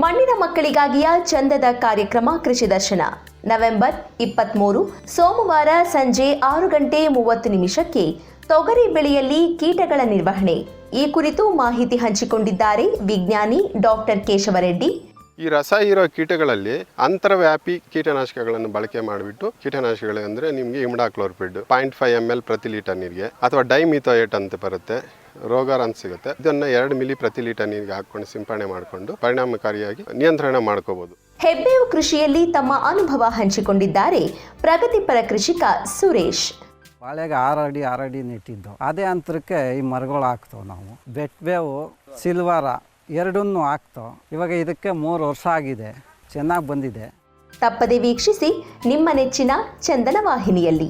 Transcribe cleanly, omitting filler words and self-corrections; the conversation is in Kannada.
ಮಣ್ಣಿನ ಮಕ್ಕಳಿಗಾಗಿಯ ಚಂದದ ಕಾರ್ಯಕ್ರಮ ಕೃಷಿ ದರ್ಶನ ನವೆಂಬರ್ 23 ಸೋಮವಾರ ಸಂಜೆ 6:30 ತೊಗರಿ ಬೆಳೆಯಲ್ಲಿ ಕೀಟಗಳ ನಿರ್ವಹಣೆ ಈ ಕುರಿತು ಮಾಹಿತಿ ಹಂಚಿಕೊಂಡಿದ್ದಾರೆ ವಿಜ್ಞಾನಿ ಡಾಕ್ಟರ್ ಕೇಶವರೆಡ್ಡಿ. ಈ ರಸ ಇರೋ ಕೀಟಗಳಲ್ಲಿ ಅಂತರ್ವ್ಯಾಪಿ ಕೀಟನಾಶಕಗಳನ್ನು ಬಳಕೆ ಮಾಡಿಬಿಟ್ಟು ಕೀಟನಾಶಕಗಳು ಅಂದರೆ ನಿಮಗೆ ಇಮ್ಡಾಕ್ಲೋರ್ಪಿಡ್ 0.5 ml ಪ್ರತಿ ಲೀಟರ್ ನೀರಿಗೆ ಅಥವಾ ಡೈಮಿಥೋಯೇಟ್ ಅಂತ ಬರುತ್ತೆ, ರೋಗಾರ್ ಸಿಗುತ್ತೆ. ಇದನ್ನು 2 ಮಿಲಿ ಪ್ರತಿ ಲೀಟರ್ ನೀರಿಗೆ ಹಾಕೊಂಡು ಸಿಂಪಡಣೆ ಮಾಡಿಕೊಂಡು ಪರಿಣಾಮಕಾರಿಯಾಗಿ ನಿಯಂತ್ರಣ ಮಾಡ್ಕೋಬಹುದು. ಹೆಬ್ಬೇವು ಕೃಷಿಯಲ್ಲಿ ತಮ್ಮ ಅನುಭವ ಹಂಚಿಕೊಂಡಿದ್ದಾರೆ ಪ್ರಗತಿಪರ ಕೃಷಿಕ ಸುರೇಶ್. ಬಾಳೆಗೆ 6 ಅಡಿ ನೆಟ್ಟಿದ್ದು, ಅದೇ ಅಂತರಕ್ಕೆ ಈ ಮರಗಳು ಹಾಕ್ತೇವೆ ನಾವು. ಬೆಟ್ಬೇವು, ಸಿಲ್ವಾರ ಎರಡನ್ನೂ ಹಾಕ್ತೋ. ಇವಾಗ ಇದಕ್ಕೆ 3 ವರ್ಷ ಆಗಿದೆ, ಚೆನ್ನಾಗಿ ಬಂದಿದೆ. ತಪ್ಪದೆ ವೀಕ್ಷಿಸಿ ನಿಮ್ಮ ನೆಚ್ಚಿನ ಚಂದನ ವಾಹಿನಿಯಲ್ಲಿ.